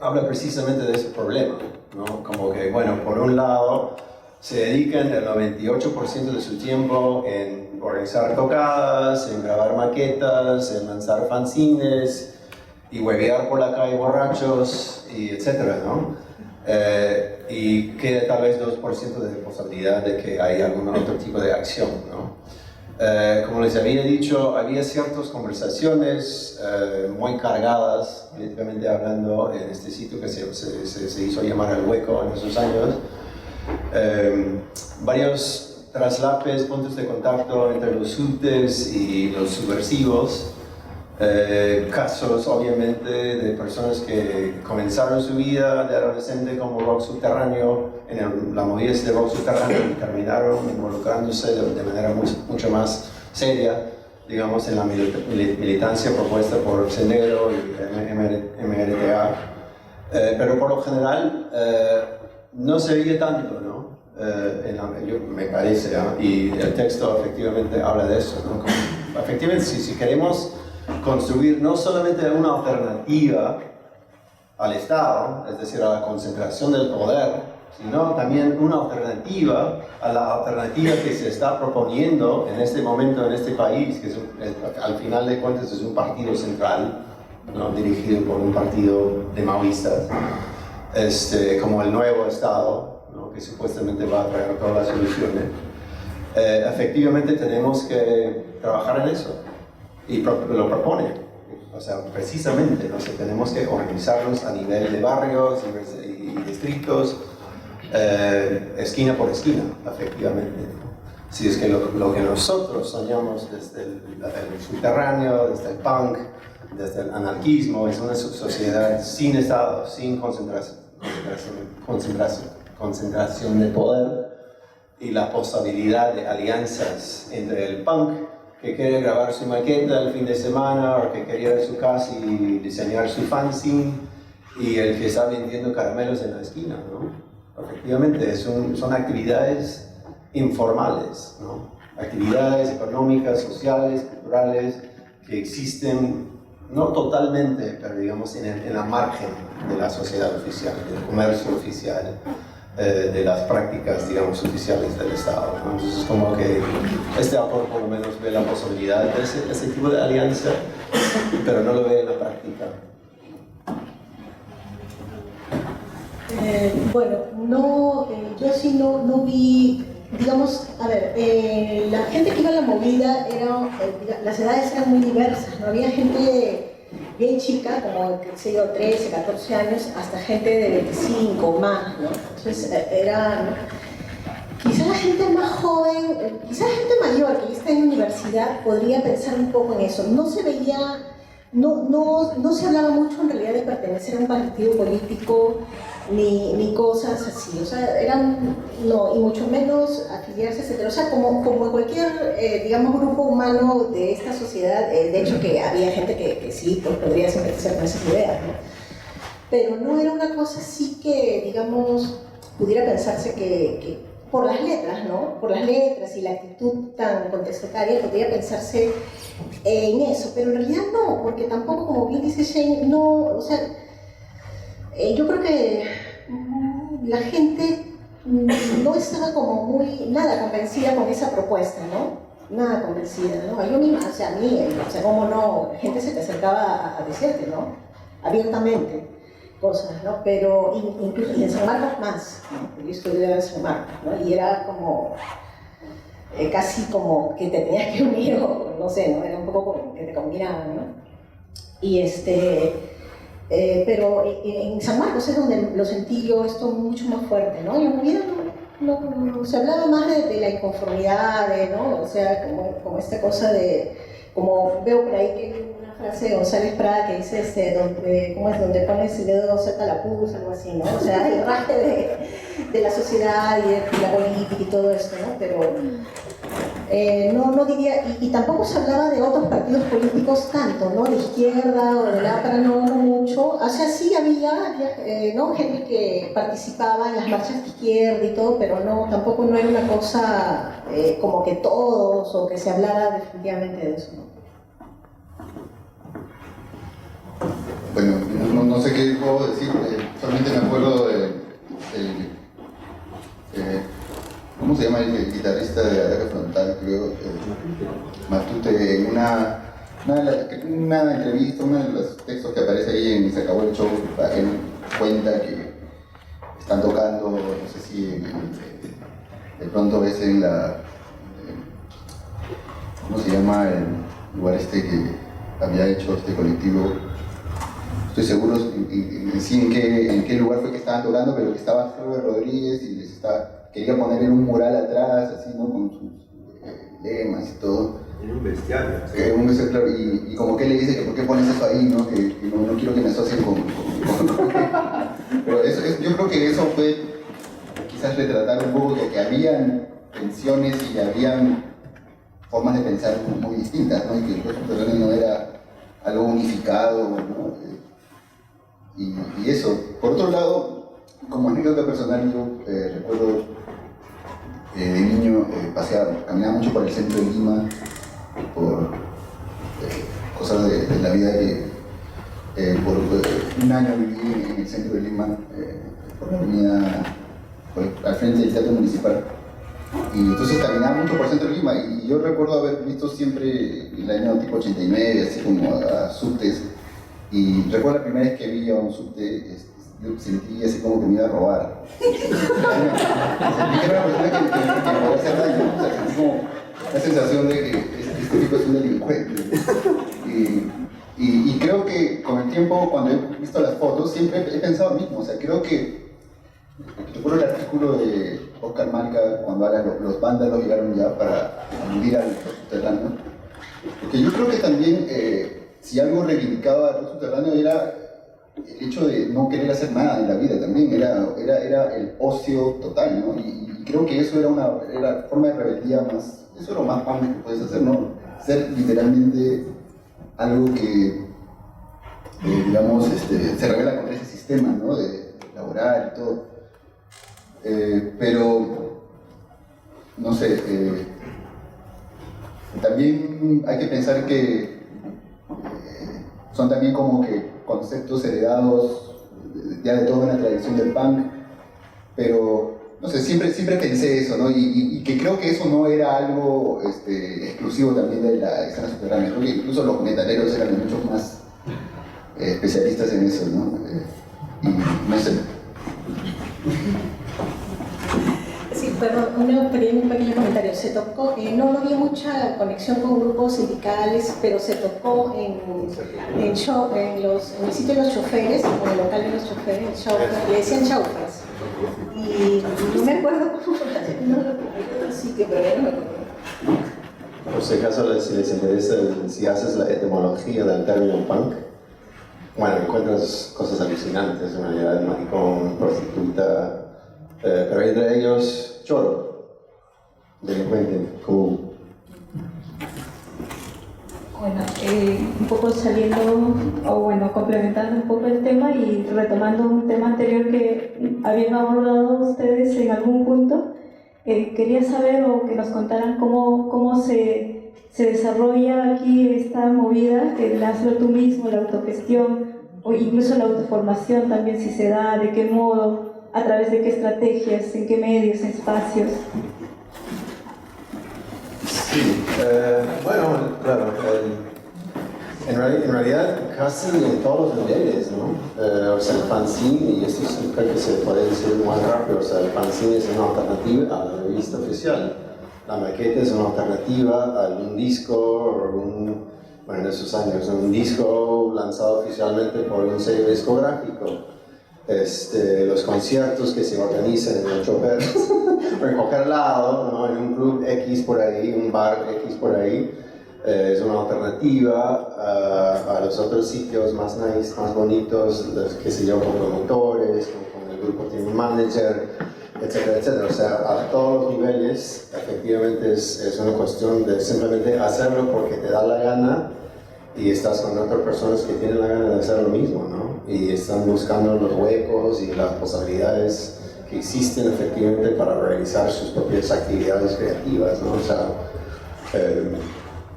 habla precisamente de ese problema, ¿no? Como que, bueno, por un lado se dedican el 98% de su tiempo en organizar tocadas, en grabar maquetas, en lanzar fanzines y huevear por la calle borrachos, y etcétera, ¿no? y queda tal vez 2% de posibilidad de que haya algún otro tipo de acción, ¿no? Como les había dicho, había ciertas conversaciones muy cargadas, políticamente hablando, en este sitio que se hizo llamar El Hueco en esos años. Varios traslapes, puntos de contacto entre los subtes y los subversivos. Casos obviamente de personas que comenzaron su vida de adolescente como rock subterráneo, en la movida de rock subterráneo, y terminaron involucrándose de manera mucho más seria, digamos, en la militancia propuesta por Sendero y MRTA. Pero por lo general no se veía tanto, ¿no? Me parece, ¿no? Y el texto efectivamente habla de eso, ¿no? Como, efectivamente, si queremos construir no solamente una alternativa al Estado, es decir, a la concentración del poder, sino también una alternativa a la alternativa que se está proponiendo en este momento en este país, que al final de cuentas es un partido central, ¿no? Dirigido por un partido de maoístas, como el nuevo Estado, ¿no? Que supuestamente va a traer todas las soluciones. Efectivamente tenemos que trabajar en eso. Y lo propone, o sea, precisamente, ¿no? Tenemos que organizarnos a nivel de barrios y distritos, esquina por esquina, efectivamente, ¿no? Si es que lo que nosotros soñamos desde el subterráneo, desde el punk, desde el anarquismo, es una sociedad sin Estado, sin concentración de poder, y la posibilidad de alianzas entre el punk, que quiere grabar su maqueta el fin de semana, o que quiere ir a su casa y diseñar su fanzine, y el que está vendiendo caramelos en la esquina, ¿no? Efectivamente, son actividades informales, ¿no? Actividades económicas, sociales, culturales, que existen, no totalmente, pero digamos en la margen de la sociedad oficial, del comercio oficial, de las prácticas, digamos, oficiales del Estado, ¿no? Entonces, como que este autor por lo menos ve la posibilidad de ese tipo de alianza, pero no lo ve en la práctica. Bueno, yo sí no vi, digamos, a ver, la gente que iba a la movida, las edades eran muy diversas, ¿no? Había gente bien chica, como, qué sé yo, 13, 14 años, hasta gente de 25 más, ¿no? Entonces, quizás la gente más joven, quizás la gente mayor que está en universidad podría pensar un poco en eso. No se veía, no se hablaba mucho en realidad de pertenecer a un partido político ni cosas así, o sea, no, y mucho menos afiliarse, etc. O sea, como cualquier, digamos, grupo humano de esta sociedad, de hecho que había gente que sí, pues, podría simpatizar con esas ideas, ¿no? Pero no era una cosa así que, digamos, pudiera pensarse que por las letras, ¿no? Por las letras y la actitud tan contestataria, podría pensarse en eso, pero en realidad no, porque tampoco, como bien dice Shane, no, o sea, yo creo que la gente no estaba como nada convencida con esa propuesta, ¿no? Nada convencida, ¿no? Yo misma, o sea, a mí, o sea, cómo no, la gente se te acercaba a decirte, ¿no? Abiertamente cosas, ¿no? Pero incluso y en San Marcos más, ¿no? Yo estudiaba en San Marcos, ¿no? Y era como, casi como que te tenías que unir, o no sé, ¿no? Era un poco como que te combinaban, ¿no? Y pero en San Marcos es donde lo sentí yo esto mucho más fuerte, ¿no? Y en mi vida no se hablaba más de la inconformidad, ¿no? O sea, como esta cosa de, como veo por ahí que hay una frase de González Prada que dice, donde pones el dedo cerca a la pulsa, algo así, ¿no? O sea, el raje de la sociedad y de la política y todo esto, ¿no? Pero no diría, y tampoco se hablaba de otros partidos políticos tanto, ¿no? De izquierda o de la APRA, no mucho. O sea, sí había ¿no? Gente que participaba en las marchas de izquierda y todo, pero tampoco no era una cosa como que todos, o que se hablara definitivamente de eso, ¿no? Bueno, no sé qué puedo decir, solamente me acuerdo ¿cómo se llama el guitarrista de Ataque Frontal? Creo, Matute, en una entrevista, uno de los textos que aparece ahí en Se acabó el show, él cuenta que están tocando, no sé si de pronto ves en la, ¿cómo se llama el lugar este que había hecho este colectivo? Estoy seguro en qué lugar fue que estaban tocando, pero que estaba Robert Rodríguez y quería poner un mural atrás, así, ¿no? Con sus lemas y todo. En un bestiario. Un bestiario, claro, y como que le dice que por qué pones eso ahí, ¿no? Que no quiero que me asocien con... Pero yo creo que eso fue quizás retratar un poco que habían tensiones y habían formas de pensar muy distintas, ¿no? Y que el rostro subterráneo no era algo unificado, ¿no? Y eso. Por otro lado, como anécdota personal, yo recuerdo de niño caminaba mucho por el centro de Lima, por cosas de la vida que por un año viví en el centro de Lima, por la avenida, al frente del Teatro Municipal. Y entonces caminaba mucho por el centro de Lima y yo recuerdo haber visto siempre el año tipo 89, así como a subtes. Y recuerdo la primera vez que vi a un subte, yo sentí así como que me iba a robar. Sentí que era una persona que me podía hacer daño. O sea, sentí como la sensación de que este tipo es un delincuente. Y creo que con el tiempo, cuando he visto las fotos, siempre he pensado lo mismo. O sea, creo que recuerdo el artículo de Oscar Marca cuando habla de los vándalos llegaron ya para aludir al subterráneo. Porque yo creo que también, si algo reivindicaba al subterráneo era el hecho de no querer hacer nada en la vida también, era el ocio total, ¿no? Y creo que eso era una forma de rebeldía más, eso era lo más punk que puedes hacer, ¿no? Ser literalmente algo que, digamos, se revela contra ese sistema, ¿no? De laboral y todo. Pero, no sé, también hay que pensar que son también como que conceptos heredados ya de toda una tradición del punk, pero no sé, siempre pensé eso, ¿no? Y que creo que eso no era algo exclusivo también de la escena subterránea, creo que incluso los metaleros eran mucho más especialistas en eso, ¿no? Y no sé. Sí, perdón, un pequeño comentario. Se tocó, no había mucha conexión con grupos sindicales, pero se tocó en el sitio de los choferes, en el local de los choferes, le decían chaufas. Y no me acuerdo cómo no recuerdo el sitio, pero ya no me acuerdo. Por si acaso, si les interesa, si haces la etimología del término punk, bueno, encuentras cosas alucinantes, en realidad, maricón, prostituta, pero entre ellos, choro, delincuente, cool. Bueno, un poco saliendo, o bueno, complementando un poco el tema y retomando un tema anterior que habían abordado ustedes en algún punto, quería saber o que nos contaran cómo se desarrolla aquí esta movida, el hazlo tú mismo, la autogestión, o incluso la autoformación también, si se da, de qué modo, a través de qué estrategias, en qué medios, en espacios. Sí, bueno, claro, en realidad casi en todos los niveles, ¿no? O sea, el fanzine, y esto creo que se puede decir muy rápido, o sea, el fanzine es una alternativa a la revista oficial. La maqueta es una alternativa a un disco, bueno, en esos años, un disco lanzado oficialmente por un sello discográfico. Los conciertos que se organizan en el chofer, en cualquier lado, ¿no? En un club X por ahí, un bar X por ahí, es una alternativa a los otros sitios más nice, más bonitos, que se yo, con promotores, con el grupo Team Manager, etcétera, etcétera. O sea, a todos los niveles, efectivamente es una cuestión de simplemente hacerlo porque te da la gana y estás con otras personas que tienen la gana de hacer lo mismo, ¿no? Y están buscando los huecos y las posibilidades que existen efectivamente para realizar sus propias actividades creativas, ¿no? O sea,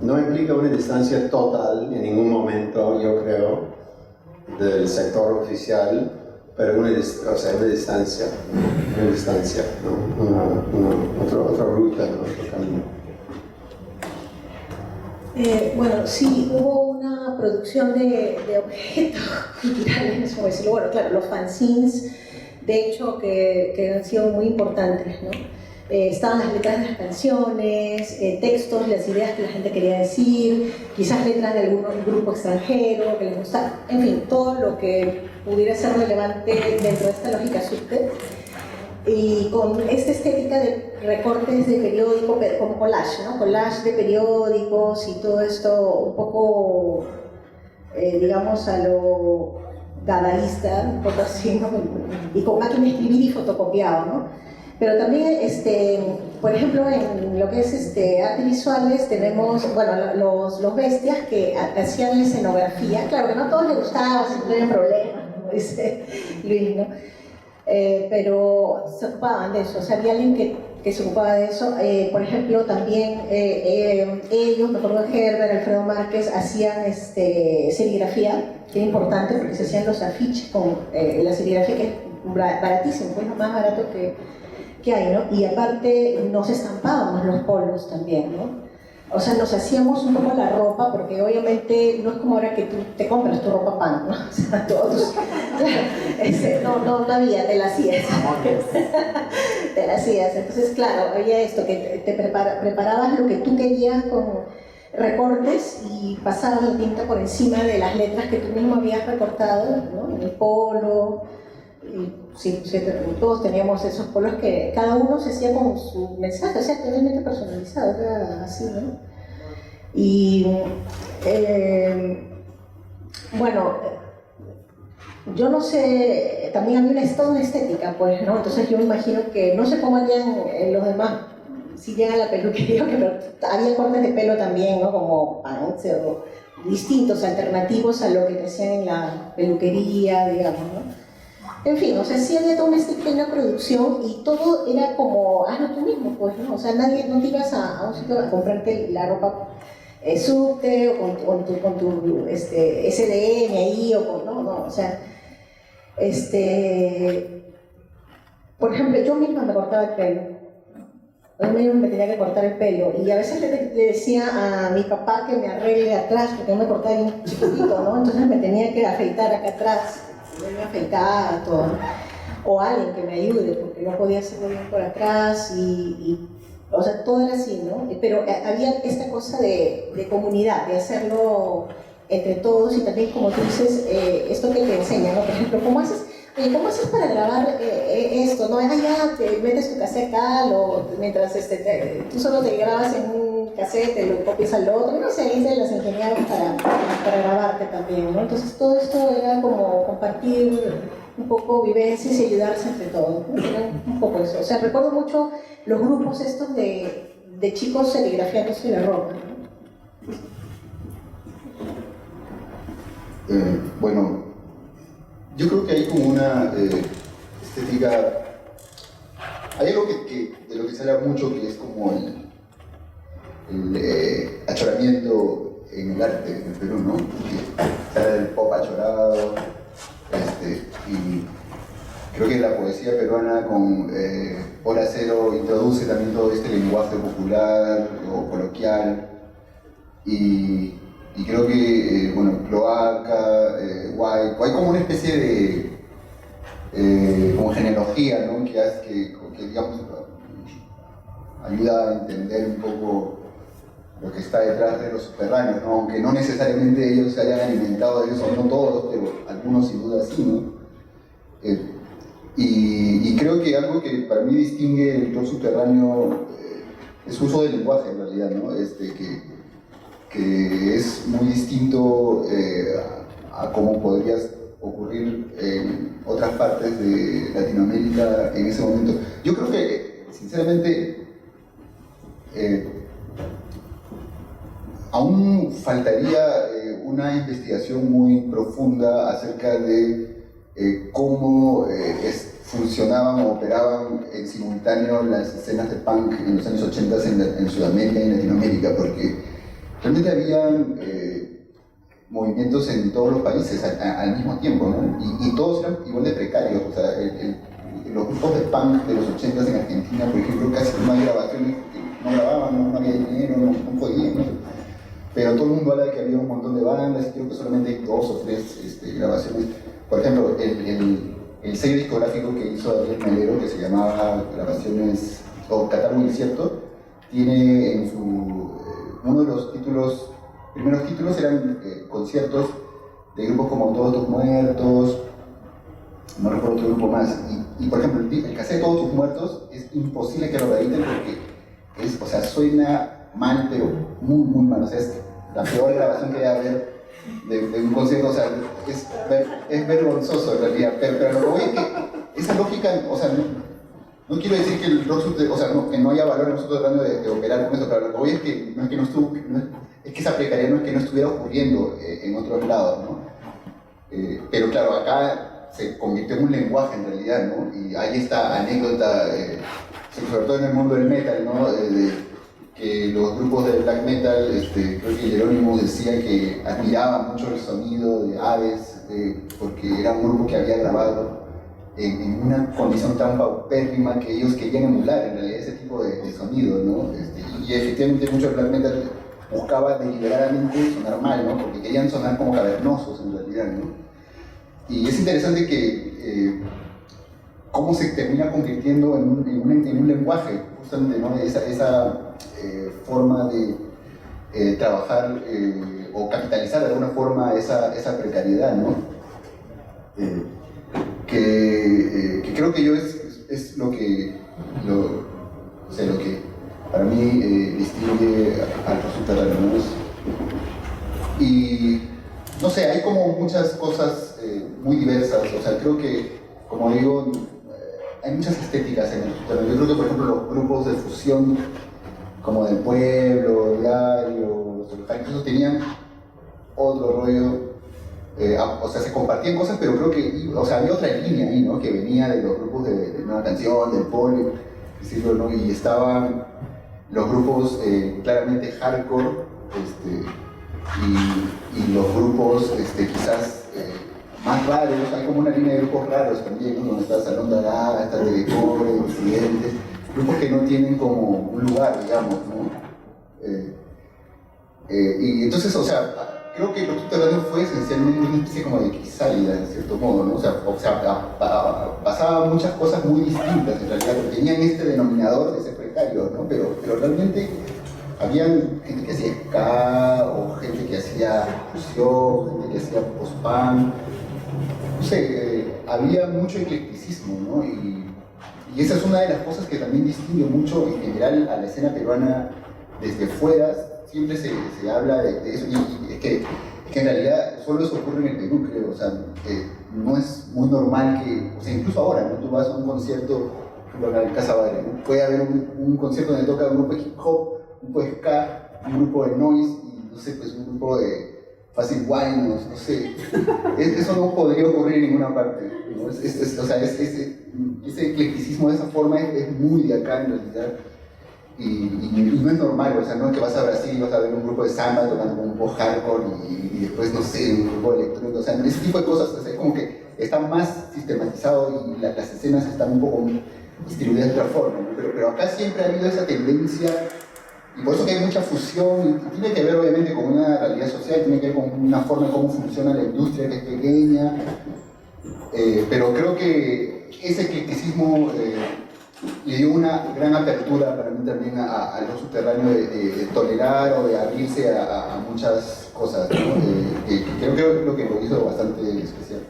no implica una distancia total en ningún momento, yo creo, del sector oficial, pero una distancia, ¿no? Otra ruta, ¿no? Otro camino. Bueno, sí, hubo una producción de objetos culturales, como decirlo. Bueno, claro, los fanzines de hecho, que han sido muy importantes, ¿no? Estaban las letras de las canciones, textos, las ideas que la gente quería decir, quizás letras de algún grupo extranjero que les gustaba, en fin, todo lo que pudiera ser relevante dentro de esta lógica subte. Y con esta estética de recortes de periódico, como collage, ¿no? Collage de periódicos y todo esto un poco, digamos, a lo dadaísta, un poco así, ¿no? Y con máquina de escribir y fotocopiado, ¿no? Pero también, por ejemplo, en lo que es artes visuales tenemos, bueno, los bestias que hacían la escenografía. Claro que no a todos les gustaba, siempre había problemas, como dice Luis, ¿no? Pero se ocupaban de eso, o sea, había alguien que se ocupaba de eso. Por ejemplo, también ellos, me acuerdo de Herbert, Alfredo Márquez, hacían serigrafía, que es importante porque se hacían los afiches con la serigrafía, que es baratísimo, pues lo más barato que hay, ¿no? Y aparte nos estampábamos los polos también, ¿no? O sea, nos hacíamos un poco la ropa, porque obviamente no es como ahora que tú te compras tu ropa pan, ¿no? O sea, todos, no había, te la hacías. Te la hacías. Entonces, claro, había esto, que te preparabas lo que tú querías con recortes y pasabas la tinta por encima de las letras que tú mismo habías recortado, ¿no? En el polo. Y, sí, todos teníamos esos polos que cada uno se hacía con su mensaje, o sea, totalmente personalizado, era así, ¿no? Y bueno, yo no sé, también había toda una estética, pues, ¿no? Entonces yo me imagino que, no sé cómo harían los demás, si llegan a la peluquería, pero había cortes de pelo también, ¿no? Como pants o distintos, alternativos a lo que te hacían en la peluquería, digamos, ¿no? En fin, o sea, sí había toda una pequeña producción y todo era como, hazlo tú mismo, pues, ¿no? O sea, no te ibas a un sitio a comprarte la ropa subte o con tu SDM ahí o con, no, o sea, por ejemplo, yo misma me cortaba el pelo. Yo misma me tenía que cortar el pelo y a veces le decía a mi papá que me arregle atrás porque yo me cortaba bien chiquitito, ¿no? Entonces me tenía que afeitar acá atrás. Me afeitada, todo, ¿no? O alguien que me ayude, porque no podía hacerlo bien por atrás o sea, todo era así, ¿no? Pero había esta cosa de comunidad, de hacerlo entre todos y también, como tú dices, esto que te enseñan, ¿no? Por ejemplo, ¿cómo haces para grabar esto? ¿No? Ya te metes tu cassette tal, o mientras tú solo te grabas en un cassette, te lo copias al otro, no sé, ahí se las ingeniaron para grabarte también, ¿no? Entonces todo esto era como compartir un poco vivencias y ayudarse entre todos, ¿no? Era un poco eso. O sea, recuerdo mucho los grupos estos de chicos serigrafiados en la ropa, ¿no? Bueno, yo creo que hay como una estética, hay algo de lo que se habla mucho, que es como el achoramiento en el arte en el Perú, ¿no? Que sale el pop achorado, y creo que la poesía peruana con Hora Cero introduce también todo este lenguaje popular o coloquial, y creo que, bueno, Cloaca, Huayco, hay como una especie de como genealogía, ¿no? que digamos, ayuda a entender un poco lo que está detrás de los subterráneos, ¿no? Aunque no necesariamente ellos se hayan alimentado de eso, no todos, pero algunos sin duda sí, ¿no? Y creo que algo que para mí distingue el rock subterráneo es su uso del lenguaje, en realidad, ¿no? Que es muy distinto a cómo podría ocurrir en otras partes de Latinoamérica en ese momento. Yo creo que, sinceramente, aún faltaría una investigación muy profunda acerca de cómo funcionaban o operaban en simultáneo las escenas de punk en los años 80 en Sudamérica y en Latinoamérica, porque realmente habían movimientos en todos los países al mismo tiempo, ¿no? Y todos eran igual de precarios. O sea, los grupos de punk de los 80 en Argentina, por ejemplo, casi no hay grabaciones, no grababan, no había dinero, no podían, ¿no? Pero todo el mundo habla de que había un montón de bandas, y creo que solamente hay 2 o 3 grabaciones. Por ejemplo, el sello discográfico que hizo Daniel Melero, que se llamaba Grabaciones o Catálogo Incierto, tiene en su uno de los primeros títulos eran conciertos de grupos como Todos Tus Muertos, no recuerdo otro grupo más, y por ejemplo el cassette Todos Tus Muertos es imposible que lo reediten porque o sea, suena mal, pero muy mal, o sea, es la peor grabación que hay a ver de un concierto, o sea, es vergonzoso en realidad, pero lo que voy es que esa lógica, o sea, no quiero decir que el rock subterráneo, o sea, que no haya valor en el subterráneo de operar con eso, pero lo que voy es que no es que no estuvo, es que esa precariedad no es que no estuviera ocurriendo en otros lados, ¿no? Pero claro, acá se convirtió en un lenguaje en realidad, ¿no? Y hay esta anécdota, sobre todo en el mundo del metal, ¿no? Que los grupos de black metal, creo que Jerónimo decía que admiraba mucho el sonido de Aves, porque era un grupo que había grabado en una condición tan paupérrima que ellos querían emular en realidad ese tipo de sonido, ¿no? Y efectivamente muchos black metal buscaban deliberadamente sonar mal, ¿no? Porque querían sonar como cavernosos en realidad, ¿no? Y es interesante que cómo se termina convirtiendo en un lenguaje, justamente, ¿no? Esa forma de trabajar o capitalizar de alguna forma esa precariedad, ¿no? Que creo que yo es lo que para mí distingue al rock subterráneo, ¿no? Y no sé, hay como muchas cosas muy diversas, o sea, creo que, como digo, hay muchas estéticas en el subterráneo. Yo creo que, por ejemplo, los grupos de fusión como del pueblo, diario, los tenían otro rollo. O sea, se compartían cosas, pero creo que, o sea, había otra línea ahí, ¿no? Que venía de los grupos de Nueva Canción, del poli, ¿no? Y estaban los grupos claramente hardcore, y los grupos quizás más raros. Hay como una línea de grupos raros también, ¿no? Donde está Salón Dada, está Telecore, Occidentes, grupos que no tienen como un lugar, digamos, ¿no? Y entonces, o sea, creo que el rock subterráneo fue esencialmente una especie como de crisálida, en cierto modo, ¿no? O sea, pasaba muchas cosas muy distintas en realidad, porque tenían este denominador de ser precarios, ¿no? Pero realmente había gente que hacía ska, o gente que hacía fusión, gente que hacía post-punk, no sé, había mucho eclecticismo, ¿no? Y esa es una de las cosas que también distingue mucho en general a la escena peruana desde fuera. Siempre se habla de eso, y es que en realidad solo eso ocurre en el Perú, creo. O sea, no es muy normal que, o sea, incluso ahora, ¿no? Tú vas a un concierto, por ejemplo, en Casa Badre, ¿no? Puede haber un concierto donde toca un grupo de hip hop, un grupo de ska, un grupo de noise, y no sé, pues un grupo de Fácil Wine, no sé. Eso no podría ocurrir en ninguna parte, ¿no? O sea, ese eclecticismo de esa forma es muy de acá en realidad. Y no es normal, o sea, no es que vas a Brasil y vas a ver un grupo de samba tocando un poco hardcore y después, no sé, un grupo electrónico, o sea, ese tipo de cosas, o sea, es como que está más sistematizado y las escenas están un poco distribuidas de otra forma, ¿no? Pero acá siempre ha habido esa tendencia, y por eso que hay mucha fusión, y tiene que ver obviamente con una realidad social, tiene que ver con una forma de cómo funciona la industria que es pequeña, pero creo que ese eclecticismo le dio una gran apertura para mí también a lo subterráneo de tolerar o de abrirse a muchas cosas, ¿no? Que creo que es lo que lo hizo bastante especial.